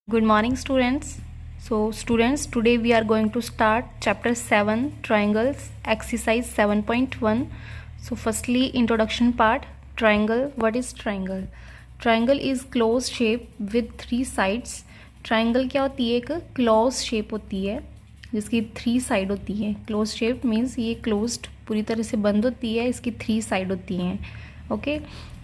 Good morning, students. So, students, today we are going to start chapter 7 triangles, exercise 7.1. So, firstly, introduction part. Triangle. What is triangle? Triangle is closed shape with three sides. Triangle क्या होती है? एक closed shape होती है जिसकी three side होती है. Close shape means ये क्लोज्ड पूरी तरह से बंद होती है, इसकी थ्री साइड होती हैं. Okay.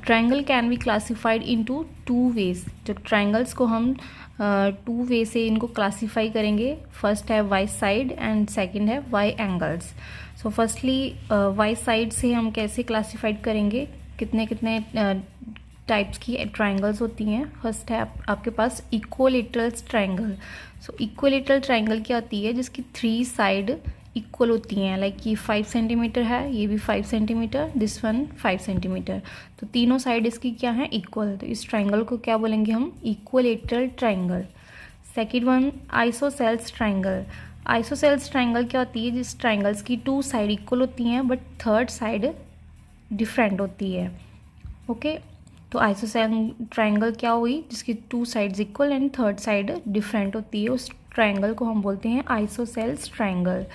Triangle can be classified into two ways. जो ट्राइंगल्स को हम टू वे से इनको क्लासीफाई करेंगे. फर्स्ट है वाई साइड एंड सेकंड है by angles. So firstly by side से हम कैसे क्लासीफाइड करेंगे, कितने कितने टाइप्स की ट्राइंगल्स होती हैं. फर्स्ट है आपके पास इक्वलेटरल ट्राइंगल. सो इक्वलेटरल ट्राइंगल क्या होती है? जिसकी थ्री साइड इक्वल होती हैं. लाइक ये 5 सेंटीमीटर है, ये भी 5 सेंटीमीटर, दिस वन 5 सेंटीमीटर. तो तीनों साइड इसकी क्या है? इक्वल. तो इस ट्राइंगल को क्या बोलेंगे हम? Equilateral triangle. Second one isosceles triangle. Isosceles triangle क्या होती है? जिस ट्राइंगल्स की टू साइड इक्वल होती हैं बट थर्ड साइड डिफरेंट होती है. ओके. तो आइसोसेल ट्राइंगल क्या हुई? जिसकी two sides equal and third side different होती है, उस ट्राइंगल को हम बोलते हैं isosceles triangle.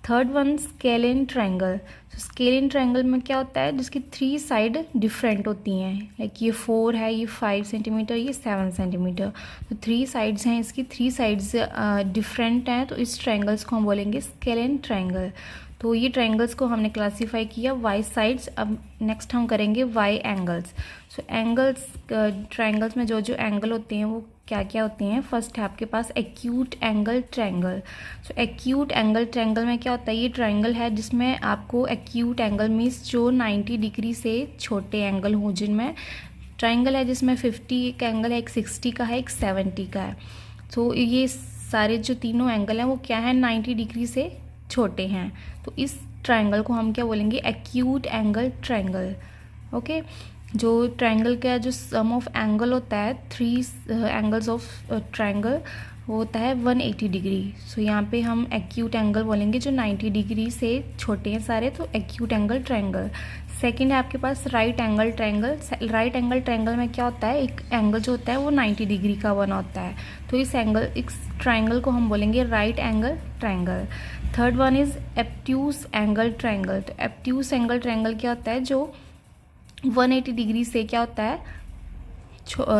Third one scalene triangle. तो स्केलेन ट्राइंगल में क्या होता है? जिसकी थ्री साइड डिफरेंट होती हैं. लाइक ये 4 है, ये 5 सेंटीमीटर, ये 7 सेंटीमीटर. तो थ्री साइड्स हैं, इसकी थ्री साइड्स डिफरेंट हैं, तो इस ट्राइंगल्स को हम बोलेंगे स्केलेन ट्राइंगल. तो ये ट्राइंगल्स को हमने क्लासीफाई किया वाई साइड्स. अब नेक्स्ट हम करेंगे by angles. So angles, triangles में जो जो एंगल होते हैं वो क्या क्या होते हैं? फर्स्ट है आपके पास एक्यूट एंगल ट्राइंगल. सो एक्यूट एंगल ट्राइंगल में क्या होता है? ये ट्राइंगल है जिसमें आपको एक्यूट एंगल मीन्स जो 90 डिग्री से छोटे एंगल हों, जिनमें ट्राइंगल है जिसमें 50 का एंगल है, एक 60 का है, एक 70 का है. तो ये सारे जो तीनों एंगल हैं वो क्या है? 90 डिग्री से छोटे हैं. तो इस ट्राइंगल को हम क्या बोलेंगे? Acute angle triangle. ओके. जो ट्राइंगल का जो सम ऑफ एंगल होता है, थ्री एंगल्स ऑफ ट्राइंगल, वो होता है 180 डिग्री. सो यहाँ पे हम एक्यूट एंगल बोलेंगे जो 90 डिग्री से छोटे हैं सारे, तो एक्यूट एंगल ट्राइंगल. सेकंड है आपके पास right angle triangle. Right angle triangle में क्या होता है? एक एंगल जो होता है वो 90 डिग्री का बना होता है, तो इस ट्राइंगल को हम बोलेंगे right angle triangle. Third one is obtuse angle triangle. तो एप्ट्यूस एंगल ट्राइंगल क्या होता है? जो 180 डिग्री से क्या होता है?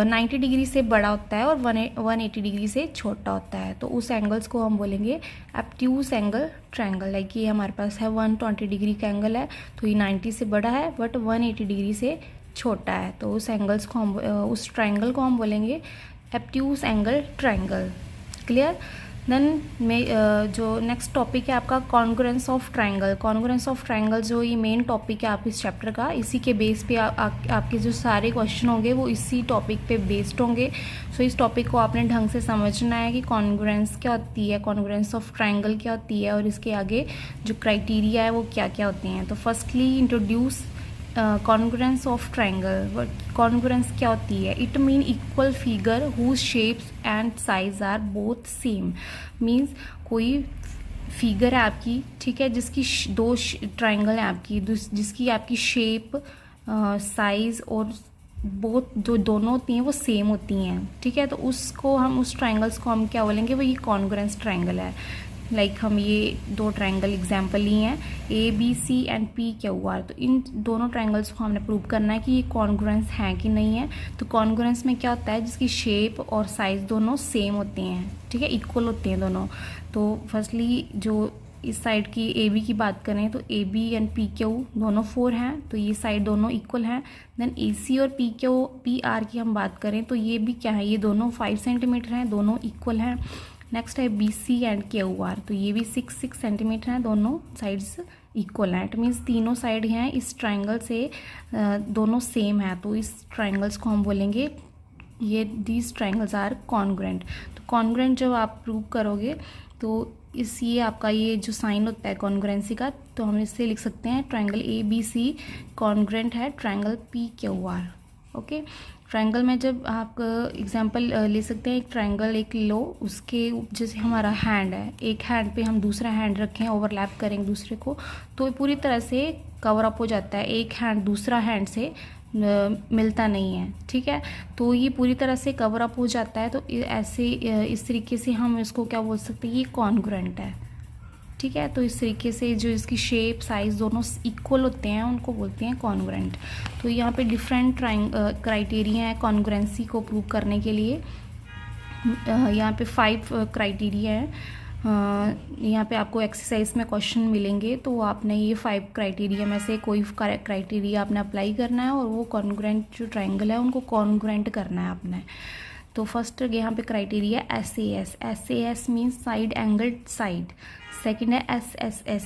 90 डिग्री से बड़ा होता है और 180 डिग्री से छोटा होता है, तो उस एंगल्स को हम बोलेंगे एप्ट्यूस एंगल ट्राइंगल. लाइक ये हमारे पास है 120 डिग्री का एंगल है, तो ये 90 से बड़ा है बट 180 डिग्री से छोटा है, तो उस एंगल्स को हम उस ट्राइंगल को हम बोलेंगे एप्ट्यूस एंगल ट्राइंगल. क्लियर. देन में जो नेक्स्ट टॉपिक है आपका congruence of triangle. Congruence of triangle जो ये मेन टॉपिक है आप इस चैप्टर का, इसी के बेस पे आपके जो सारे क्वेश्चन होंगे वो इसी टॉपिक पे बेस्ड होंगे. सो इस टॉपिक को आपने ढंग से समझना है कि कॉन्ग्रुएंस क्या होती है, कॉन्ग्रुएंस ऑफ ट्राइंगल क्या होती है, और इसके आगे जो क्राइटेरिया है वो क्या क्या होते हैं. तो firstly introduce congruence of triangle. Congruence क्या होती है? It mean equal figure whose shapes and size are both same. Means कोई फिगर है आपकी, ठीक है, जिसकी दो ट्राइंगल है आपकी, जिसकी आपकी शेप, साइज और बोथ जो दोनों होती हैं वो सेम होती हैं, ठीक है. तो उसको हम उस ट्राइंगल्स को हम क्या बोलेंगे? वो ये कॉन्ग्रुएंस ट्राइंगल है. लाइक हम ये दो ट्राइंगल एग्जाम्पल लिए हैं, A B C and P Q R. तो इन दोनों ट्राइंगल्स को हमने प्रूव करना है कि ये कॉन्ग्रुएंस हैं कि नहीं है. तो कॉन्ग्रुएंस में क्या होता है? जिसकी शेप और साइज दोनों सेम होते हैं, ठीक है, इक्वल होते हैं दोनों. तो फर्स्टली जो इस साइड की ए बी की बात करें तो A B and P Q दोनों 4 हैं, तो ये साइड दोनों इक्वल हैं. देन ए सी और पी क्यू पी आर की हम बात करें तो ये भी क्या है? ये दोनों 5 सेंटीमीटर हैं, दोनों इक्वल हैं. नेक्स्ट है B C and Q R. तो ये भी 6 सेंटीमीटर हैं, दोनों साइड्स इक्वल हैं. इट मीन्स तीनों साइड हैं इस ट्राइंगल से दोनों सेम है, तो इस ट्राइंगल्स को हम बोलेंगे ये दीज ट्राइंगल्स आर कॉन्ग्रुएंट. तो कॉन्ग्रुएंट जब आप प्रूव करोगे तो ये आपका ये जो साइन होता है कॉन्ग्रुएंसी का, तो हम इससे लिख सकते हैं triangle A B C congruent है triangle P Q R. Okay. Triangle में जब आप एग्जांपल ले सकते हैं, एक ट्रायंगल एक लो, उसके जैसे हमारा हैंड है, एक हैंड पे हम दूसरा हैंड रखें, ओवरलैप करेंगे दूसरे को, तो पूरी तरह से कवर अप हो जाता है, एक हैंड दूसरा हैंड से मिलता नहीं है, ठीक है। तो ये पूरी तरह से कवर अप हो जाता है, तो ऐसे इस तरीके से हम इसको क्या बोल सकते हैं, ये कॉन्ग्रुएंट है, ठीक है। तो इस तरीके से जो इसकी शेप साइज़ दोनों इक्वल होते हैं उनको बोलते हैं कॉन्ग्रुएंट। तो यहाँ पे डिफरेंट क्राइटेरिया है कॉन्ग्रुएंसी को प्रूव करने के लिए। यहाँ पे 5 क्राइटेरिया है। यहाँ पे आपको एक्सरसाइज में क्वेश्चन मिलेंगे, तो आपने ये 5 क्राइटेरिया में से कोई क्राइटेरिया आपने अप्लाई करना है और वो कॉन्ग्रुएंट जो ट्राइंगल है उनको कॉन्ग्रुएंट करना है आपने। तो फर्स्ट यहाँ पे criteria SAS। SAS means side angle side. Second है SSS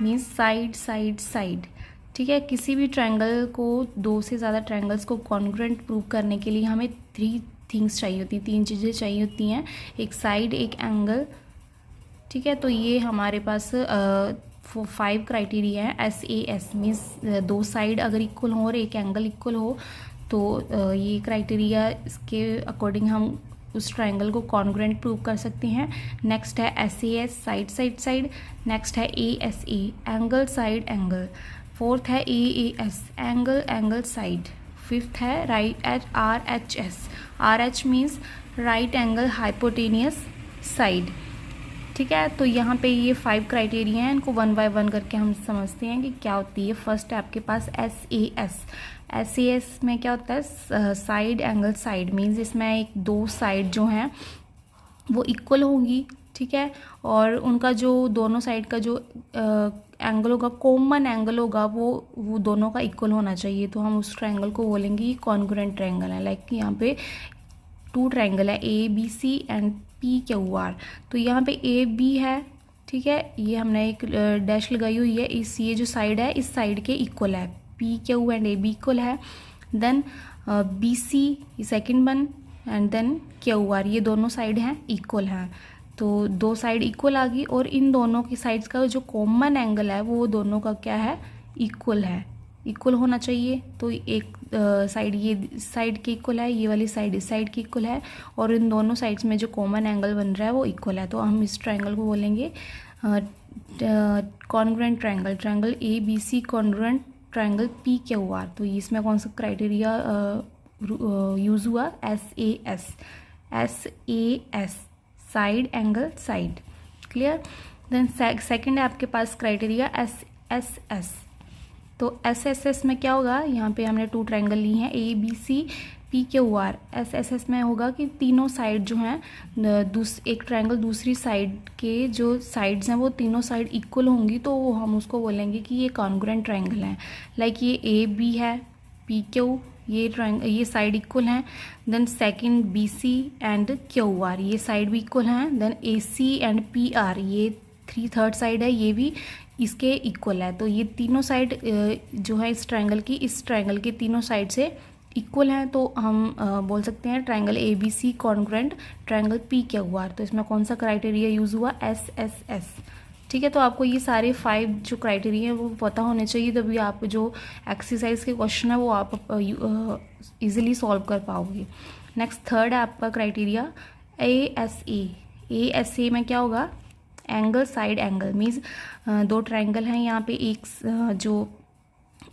means side side side, ठीक है। किसी भी ट्रायंगल को, 2 से ज़्यादा ट्रायंगल्स को कॉन्ग्रुएंट प्रूव करने के लिए हमें 3 थिंग्स चाहिए होती हैं, 3 चीज़ें चाहिए होती हैं, एक साइड, एक एंगल, ठीक है। तो ये हमारे पास 5 क्राइटेरिया है। SAS मीन्स 2 साइड अगर इक्वल हो और एक एंगल इक्वल हो, तो ये क्राइटेरिया इसके अकॉर्डिंग हम उस ट्रायंगल को कॉन्ग्रुएंट प्रूव कर सकते हैं। नेक्स्ट है SAS side side side. Next है ASA angle side angle. Fourth है AAS angle angle side. Fifth है RHS। RH means right angle hypotenuse side, ठीक है। तो यहाँ पे ये 5 क्राइटेरिया हैं, इनको 1 बाय 1 करके हम समझते हैं कि क्या होती है। फर्स्ट है आपके पास SAS। SAS में क्या होता है, साइड एंगल साइड मीन्स इसमें एक 2 साइड जो हैं वो इक्वल होंगी, ठीक है। और उनका जो दोनों साइड का जो एंगल होगा, कॉमन एंगल होगा, वो दोनों का इक्वल होना चाहिए। तो हम उस ट्रायंगल को बोलेंगे ये कॉन्ग्रुएंट ट्रायंगल है। लाइक यहाँ पे 2 ट्रायंगल है ABC एंड PQR। तो यहाँ पे AB है, ठीक है, ये हमने एक डैश लगाई हुई है, ये जो साइड है इस साइड के इक्वल है, PQ एंड AB इक्वल है। देन BC ये second one, and then QR ये दोनों साइड हैं इक्वल हैं। तो 2 साइड इक्वल आ गई, और इन दोनों की साइड्स का जो कॉमन एंगल है वो दोनों का क्या है, इक्वल है, इक्वल होना चाहिए। तो एक साइड ये साइड के इक्वल है, ये वाली साइड इस साइड की इक्वल है, और इन दोनों साइड्स में जो कॉमन एंगल बन रहा है वो इक्वल है। तो हम इस ट्रायंगल को बोलेंगे congruent triangle. Triangle ABC congruent triangle PQR। तो इसमें कौन सा क्राइटेरिया यूज़ हुआ, SAS side angle side, clear. Then second है आपके पास क्राइटेरिया SSS। तो SSS में क्या होगा, यहाँ पे हमने 2 ट्रायंगल ली हैं ABC PQR। SSS में होगा कि तीनों साइड जो हैं, एक ट्रायंगल दूसरी साइड के जो साइड्स हैं वो तीनों साइड इक्वल होंगी, तो वो हम उसको बोलेंगे कि ये कॉन्ग्रुएंट ट्रायंगल है। लाइक ये AB है, PQ ये साइड इक्वल हैं। Then second BC and QR ये साइड भी इक्वल हैं। देन AC एंड PR ये 3/3 साइड है, ये भी इसके इक्वल है। तो ये तीनों साइड जो है इस ट्रायंगल के तीनों साइड से इक्वल हैं। तो हम बोल सकते हैं triangle ABC congruent triangle PQR। तो इसमें कौन सा क्राइटेरिया यूज़ हुआ, SSS, ठीक है। तो आपको ये सारे 5 जो क्राइटेरिया हैं वो पता होने चाहिए, तभी आप जो एक्सरसाइज के क्वेश्चन है वो आप इजीली सॉल्व कर पाओगे। नेक्स्ट थर्ड है आपका क्राइटेरिया ASA में क्या होगा, angle side angle means 2 triangle हैं, यहाँ पे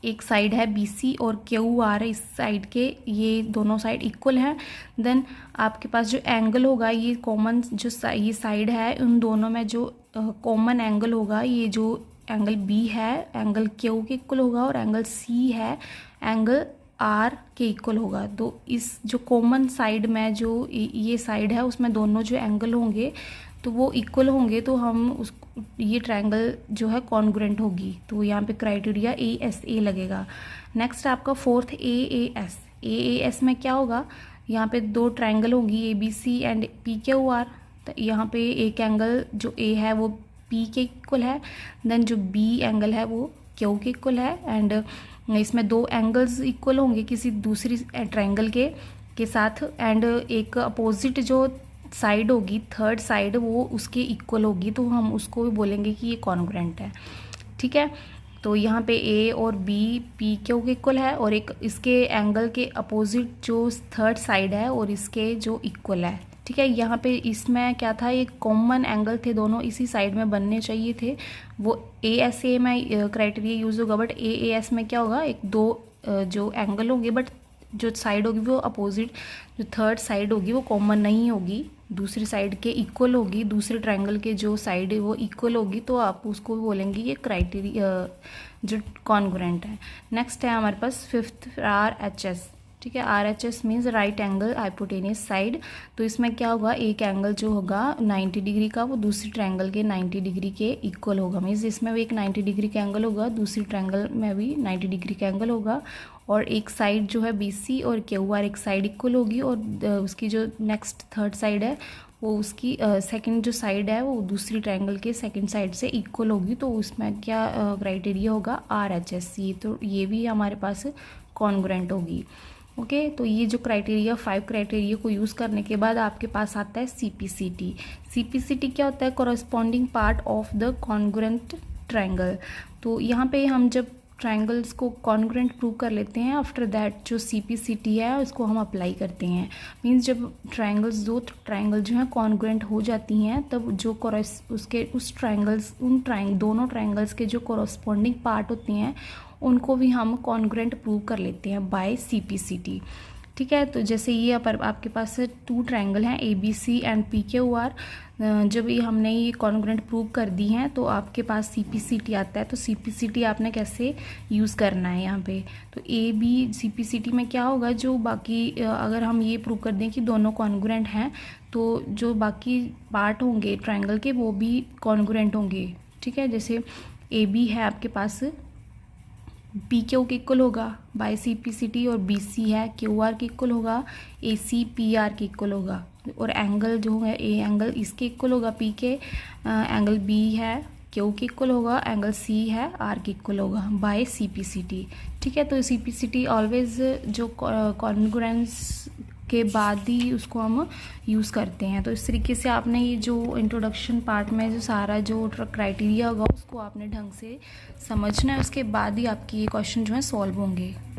एक साइड है BC और QR इस साइड के, ये दोनों साइड इक्वल हैं। देन आपके पास जो एंगल होगा, ये कॉमन जो ये साइड है उन दोनों में जो कॉमन एंगल होगा, ये जो एंगल B है एंगल Q के इक्वल होगा, और एंगल C है एंगल R के इक्वल होगा। तो इस जो कॉमन साइड में जो ये साइड है उसमें दोनों जो एंगल होंगे तो वो इक्वल होंगे, तो हम ये ट्रायंगल जो है कॉन्ग्रुएंट होगी। तो यहाँ पे क्राइटेरिया ASA लगेगा। नेक्स्ट आपका फोर्थ AAS में क्या होगा, यहाँ पे 2 ट्रायंगल होंगी ABC एंड PQR। तो यहाँ पे एक एंगल जो A है वो P के इक्वल है, देन जो B एंगल है वो Q के इक्वल है, एंड इसमें 2 एंगल्स इक्वल होंगे किसी दूसरी ट्रायंगल के साथ, एंड एक अपोजिट जो साइड होगी, थर्ड साइड, वो उसके इक्वल होगी, तो हम उसको भी बोलेंगे कि ये कॉन्ग्रुएंट है, ठीक है। तो यहाँ पे ए और बी पी क्यू के इक्वल है, और एक इसके एंगल के अपोजिट जो थर्ड साइड है और इसके जो इक्वल है। ठीक है, यहाँ पे इसमें क्या था, एक कॉमन एंगल थे, दोनों इसी साइड में बनने चाहिए थे। वो ए एस ए में क्राइटेरिया यूज़ होगा, बट ए एस में क्या होगा, एक दो जो एंगल होंगे, बट जो साइड होगी वो अपोजिट, जो थर्ड साइड होगी वो कॉमन नहीं होगी, दूसरी साइड के इक्वल होगी, दूसरे ट्रायंगल के जो साइड है वो इक्वल होगी, तो आप उसको बोलेंगे ये क्राइटेरिया जो कॉन्ग्रुएंट है। नेक्स्ट है हमारे पास फिफ्थ आर एच एस। ठीक है, R H S means right angle hypotenuse side. तो इसमें क्या होगा, एक एंगल जो होगा 90 डिग्री का वो दूसरी ट्रायंगल के 90 डिग्री के इक्वल होगा। मीन्स इसमें भी एक 90 डिग्री का एंगल होगा, दूसरी ट्रायंगल में भी 90 डिग्री का एंगल होगा, और एक साइड जो है BC और QR एक साइड इक्वल होगी, और उसकी जो नेक्स्ट थर्ड साइड है वो उसकी सेकंड जो साइड है वो दूसरी ट्रायंगल के सेकंड साइड से इक्वल होगी। तो उसमें क्या क्राइटेरिया होगा, RHS। तो ये भी हमारे पास कॉन्ग्रुएंट होगी। ओके, तो ये जो क्राइटेरिया 5 क्राइटेरिया को यूज़ करने के बाद आपके पास आता है CPCT। CPCT क्या होता है, corresponding part of the congruent triangle. तो यहाँ पे हम जब ट्रायंगल्स को कॉन्ग्रुएंट प्रूव कर लेते हैं, आफ्टर दैट जो CPCT है उसको हम अप्लाई करते हैं। मीन्स जब ट्रायंगल्स दो ट्रायंगल जो हैं कॉन्ग्रुएंट हो जाती हैं, तब जो उसके उस ट्रायंगल्स दोनों ट्रायंगल्स के जो कॉरस्पॉन्डिंग पार्ट होते हैं उनको भी हम कॉन्ग्रुएंट प्रूव कर लेते हैं बाय CPCT। ठीक है, तो जैसे ये आपके पास 2 ट्रायंगल हैं ABC एंड PQR। जब ये हमने ये कॉन्ग्रुएंट प्रूव कर दी हैं तो आपके पास CPCT आता है। तो CPCT आपने कैसे यूज़ करना है यहाँ पे, तो AB CPCT में क्या होगा, जो बाकी अगर हम ये प्रूव कर दें कि दोनों कॉन्ग्रुएंट हैं, तो जो बाकी पार्ट होंगे ट्रायंगल के वो भी कॉन्ग्रुएंट होंगे। ठीक है, जैसे AB है आपके पास PQ के इक्वल होगा बाय CPCT, और BC है QR के इक्वल होगा, AC PR के इक्वल होगा, और एंगल जो है A एंगल इसके इक्वल होगा P के, एंगल B है Q के इक्वल होगा, एंगल C है R के इक्वल होगा बाय CPCT। ठीक है, तो CPCT ऑलवेज जो कॉन्ग्रुएंस के बाद ही उसको हम यूज़ करते हैं। तो इस तरीके से आपने ये जो इंट्रोडक्शन पार्ट में जो सारा जो क्राइटेरिया होगा उसको आपने ढंग से समझना है, उसके बाद ही आपकी ये क्वेश्चन जो है सॉल्व होंगे।